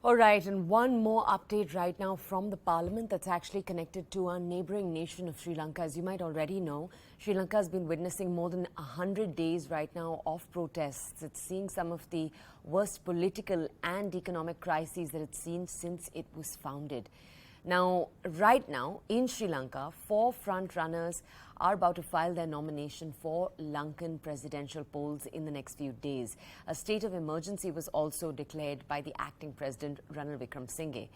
All right, and one more update right now from the parliament that's actually connected to our neighboring nation of Sri Lanka. As you might already know, Sri Lanka has been witnessing more than 100 days right now of protests. It's seeing some of the worst political and economic crises that it's seen since it was founded. Now, right now in Sri Lanka, 4 frontrunners are about to file their nomination for Lankan presidential polls in the next few days. A state of emergency was also declared by the acting president, Ranil Wickremesinghe.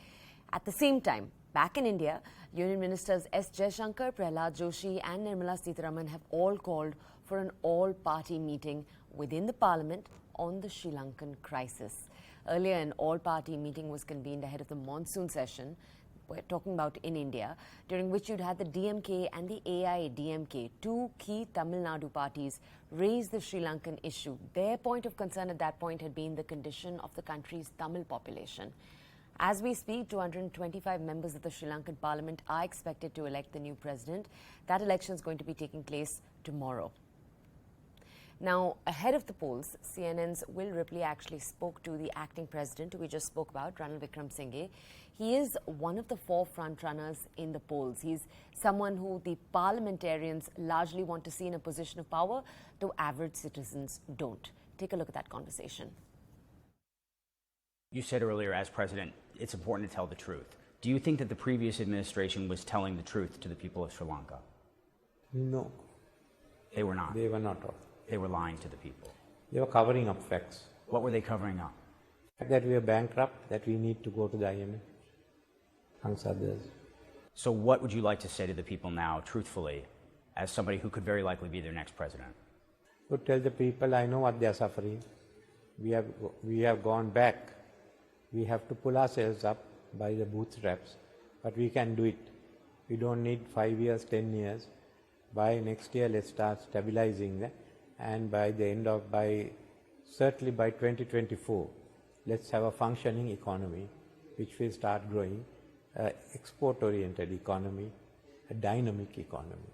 At the same time, back in India, Union Ministers S. Jaishankar, Prahlad Joshi and Nirmala Sitharaman have all called for an all-party meeting within the parliament on the Sri Lankan crisis. Earlier, an all-party meeting was convened ahead of the monsoon session. We're talking about in India, during which you'd had the DMK and the AIADMK, 2 key Tamil Nadu parties, raise the Sri Lankan issue. Their point of concern at that point had been the condition of the country's Tamil population. As we speak, 225 members of the Sri Lankan parliament are expected to elect the new president. That election is going to be taking place tomorrow. Now, ahead of the polls, CNN's Will Ripley actually spoke to the acting president, who we just spoke about, Ranil Wickremesinghe. He is one of the 4 frontrunners in the polls. He's someone who the parliamentarians largely want to see in a position of power, though average citizens don't. Take a look at that conversation. You said earlier, as president, it's important to tell the truth. Do you think that the previous administration was telling the truth to the people of Sri Lanka? No. They were not? They were not. They were lying to the people? They were covering up facts. What were they covering up? That we are bankrupt, that we need to go to the IMF, amongst others. So what would you like to say to the people now, truthfully, as somebody who could very likely be their next president? To tell the people, I know what they are suffering. We have gone back. We have to pull ourselves up by the bootstraps, but we can do it. We don't need 5 years, 10 years. By next year, let's start stabilizing that. And by the end of, certainly by 2024, let's have a functioning economy which will start growing, export-oriented economy, a dynamic economy.